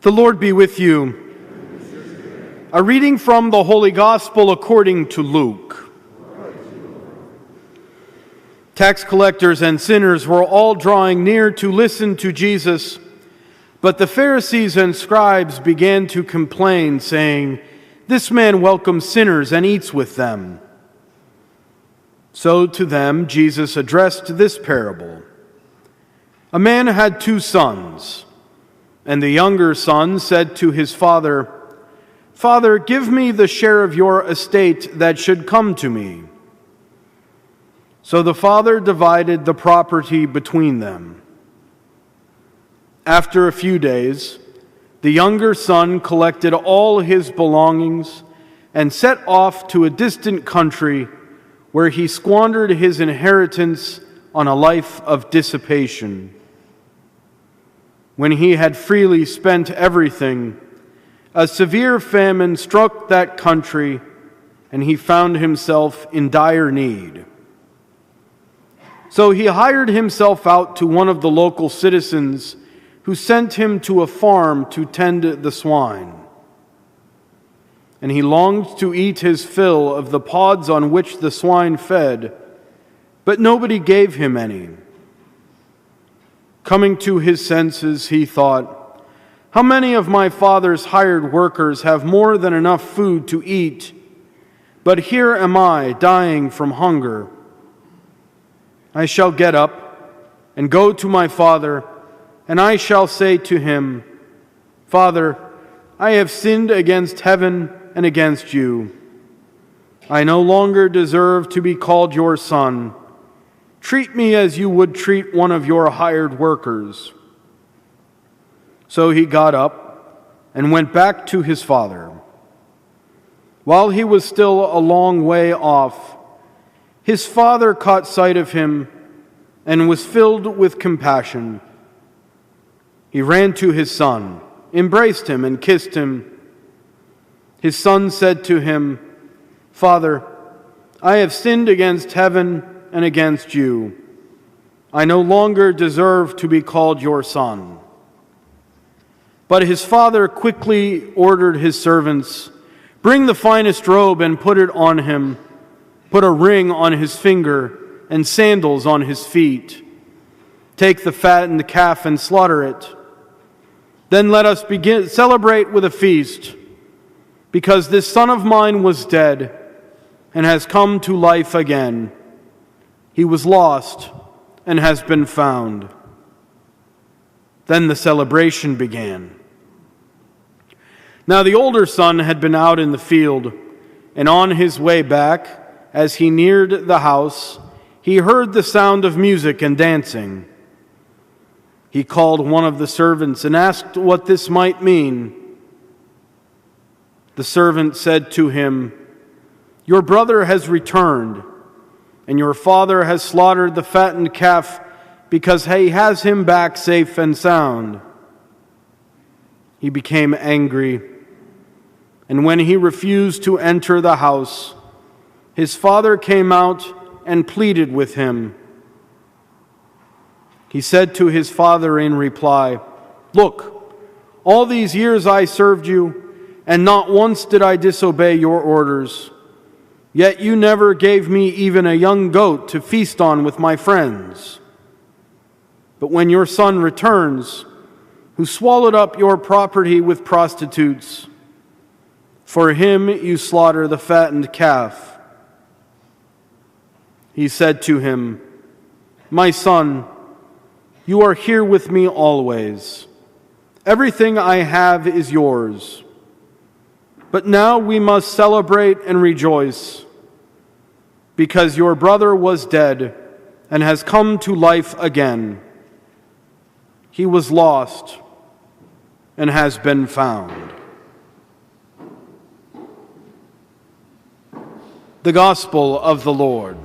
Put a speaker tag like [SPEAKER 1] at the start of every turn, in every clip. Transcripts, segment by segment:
[SPEAKER 1] The Lord be with you. A reading from the Holy Gospel according to Luke. Tax collectors and sinners were all drawing near to listen to Jesus, but the Pharisees and scribes began to complain, saying, "This man welcomes sinners and eats with them." So to them Jesus addressed this parable. A man had 2 sons, and the younger son said to his father, "Father, give me the share of your estate that should come to me." So the father divided the property between them. After a few days, the younger son collected all his belongings and set off to a distant country where he squandered his inheritance on a life of dissipation. When he had freely spent everything, a severe famine struck that country, and he found himself in dire need. So he hired himself out to one of the local citizens, who sent him to a farm to tend the swine. And he longed to eat his fill of the pods on which the swine fed, but nobody gave him any. Coming to his senses, he thought, "How many of my father's hired workers have more than enough food to eat, but here am I dying from hunger. I shall get up and go to my father, and I shall say to him, 'Father, I have sinned against heaven and against you. I no longer deserve to be called your son. Treat me as you would treat one of your hired workers.' So he got up and went back to his father. While he was still a long way off, his father caught sight of him and was filled with compassion. He ran to his son, embraced him, and kissed him. His son said to him, 'Father, I have sinned against heaven and against you. I no longer deserve to be called your son.' But his father quickly ordered his servants, 'Bring the finest robe and put it on him. Put a ring on his finger and sandals on his feet. Take the fattened calf and slaughter it. Then let us celebrate with a feast, because this son of mine was dead and has come to life again. He was lost and has been found.' Then the celebration began. Now the older son had been out in the field, and on his way back, as he neared the house, he heard the sound of music and dancing. He called one of the servants and asked what this might mean. The servant said to him, 'Your brother has returned, and your father has slaughtered the fattened calf because he has him back safe and sound.' He became angry, and when he refused to enter the house, his father came out and pleaded with him. He said to his father in reply, 'Look, all these years I served you, and not once did I disobey your orders. Yet you never gave me even a young goat to feast on with my friends. But when your son returns, who swallowed up your property with prostitutes, for him you slaughter the fattened calf.' He said to him, 'My son, you are here with me always. Everything I have is yours. But now we must celebrate and rejoice, because your brother was dead and has come to life again. He was lost and has been found.'" The Gospel of the Lord.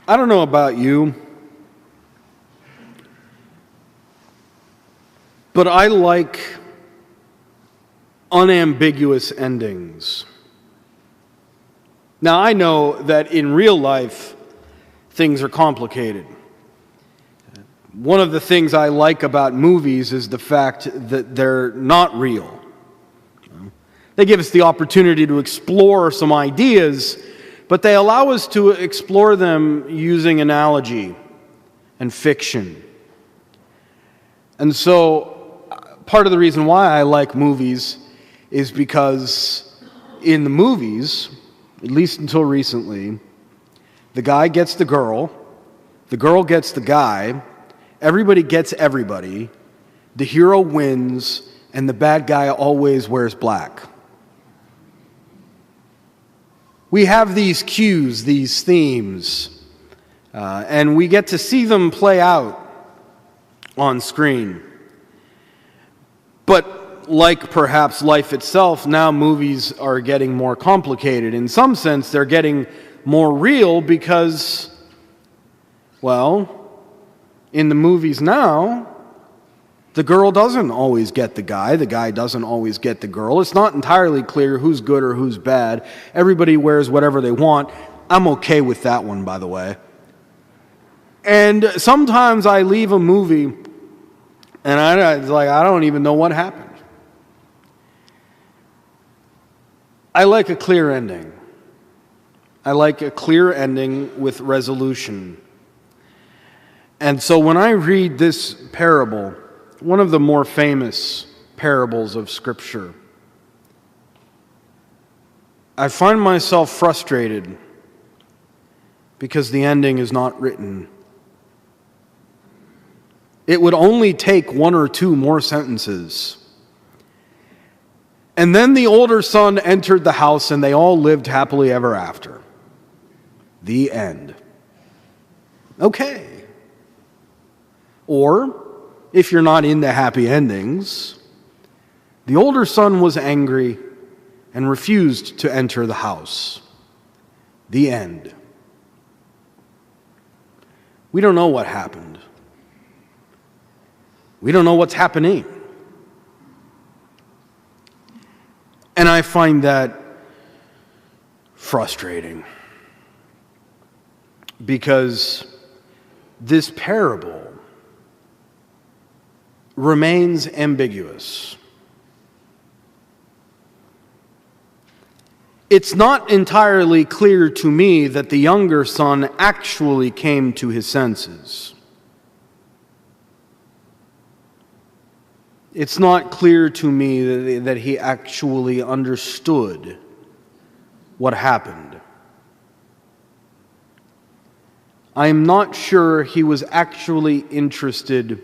[SPEAKER 1] I don't know about you, But I like unambiguous endings. Now, I know that in real life, things are complicated. One of the things I like about movies is the fact that they're not real. They give us the opportunity to explore some ideas, but they allow us to explore them using analogy and fiction. And so, part of the reason why I like movies is because in the movies, at least until recently, the guy gets the girl gets the guy, everybody gets everybody, the hero wins, and the bad guy always wears black. We have these cues, these themes, and we get to see them play out on screen. But like perhaps life itself, now movies are getting more complicated. In some sense, they're getting more real because, well, in the movies now, the girl doesn't always get the guy doesn't always get the girl. It's not entirely clear who's good or who's bad. Everybody wears whatever they want. I'm okay with that one, by the way. And sometimes I leave a movie and I don't even know what happened. I like a clear ending. I like a clear ending with resolution. And so when I read this parable, one of the more famous parables of Scripture, I find myself frustrated because the ending is not written. It would only take one or two more sentences. And then the older son entered the house, and they all lived happily ever after. The end. Okay. Or, if you're not into happy endings, the older son was angry and refused to enter the house. The end. We don't know what happened. We don't know what's happening. And I find that frustrating because this parable remains ambiguous. It's not entirely clear to me that the younger son actually came to his senses. It's not clear to me that he actually understood what happened. I'm not sure he was actually interested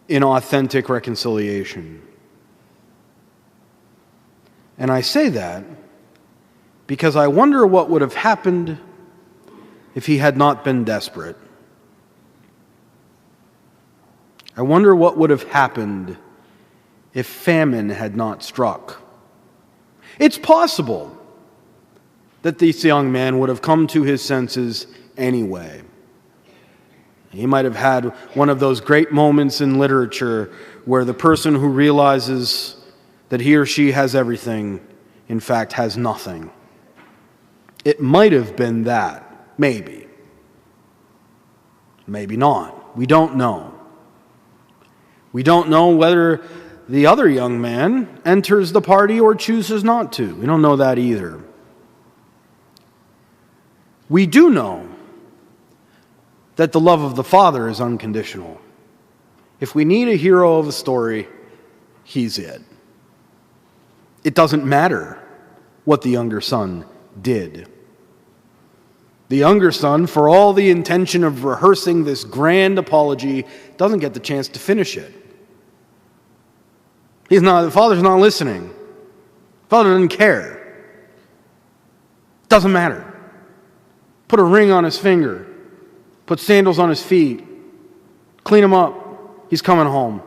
[SPEAKER 1] in authentic reconciliation. And I say that because I wonder what would have happened if he had not been desperate. I wonder what would have happened if famine had not struck. It's possible that this young man would have come to his senses anyway. He might have had one of those great moments in literature where the person who realizes that he or she has everything, in fact, has nothing. It might have been that. Maybe. Maybe not. We don't know. We don't know whether the other young man enters the party or chooses not to. We don't know that either. We do know that the love of the Father is unconditional. If we need a hero of a story, he's it. It doesn't matter what the younger son did. The younger son, for all the intention of rehearsing this grand apology, doesn't get the chance to finish it. The father's not listening. The father doesn't care. Doesn't matter. Put a ring on his finger. Put sandals on his feet. Clean him up. He's coming home.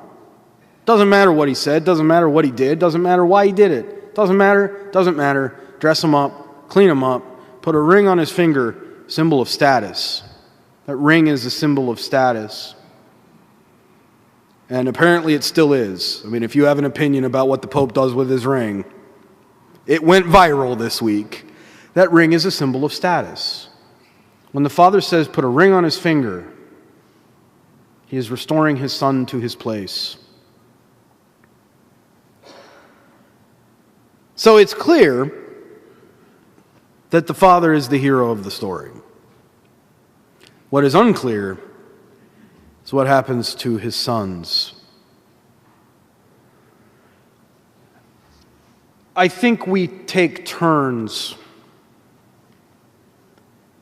[SPEAKER 1] Doesn't matter what he said. Doesn't matter what he did. Doesn't matter why he did it. Doesn't matter. Doesn't matter. Dress him up. Clean him up. Put a ring on his finger. Symbol of status. That ring is a symbol of status. And apparently it still is. I mean, if you have an opinion about what the Pope does with his ring, it went viral this week. That ring is a symbol of status. When the Father says, put a ring on his finger, he is restoring his Son to his place. So it's clear that the Father is the hero of the story. What is unclear is what happens to his sons. I think we take turns.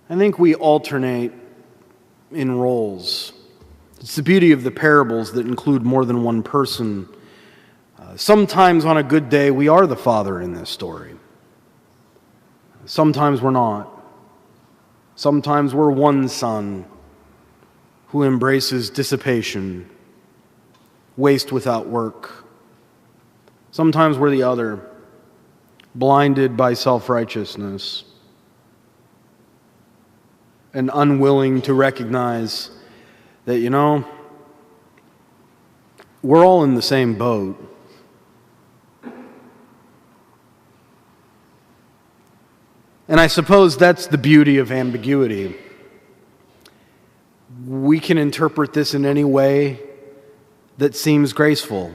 [SPEAKER 1] I think we alternate in roles. It's the beauty of the parables that include more than one person. Sometimes on a good day, we are the father in this story. Sometimes we're not. Sometimes we're one son who embraces dissipation, waste without work. Sometimes we're the other, blinded by self-righteousness and unwilling to recognize that, we're all in the same boat. And I suppose that's the beauty of ambiguity. We can interpret this in any way that seems graceful,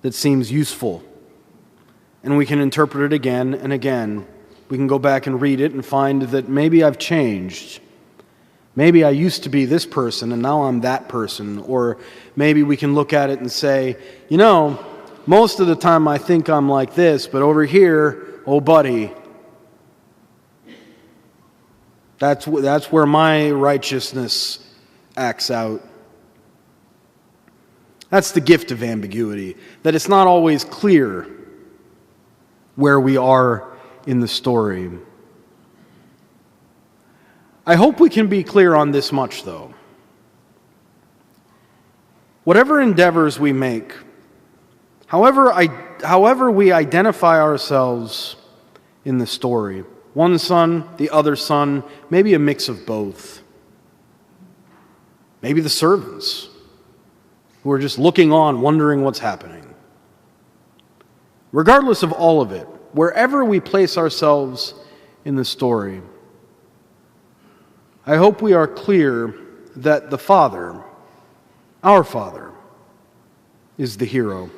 [SPEAKER 1] that seems useful. And we can interpret it again and again. We can go back and read it and find that maybe I've changed. Maybe I used to be this person and now I'm that person. Or maybe we can look at it and say, most of the time I think I'm like this, but over here, oh buddy, that's where my righteousness acts out. That's the gift of ambiguity, that it's not always clear where we are in the story. I hope we can be clear on this much, though. Whatever endeavors we make, however we identify ourselves in the story, one son, the other son, maybe a mix of both. Maybe the servants who are just looking on, wondering what's happening. Regardless of all of it, wherever we place ourselves in the story, I hope we are clear that the Father, our Father, is the hero.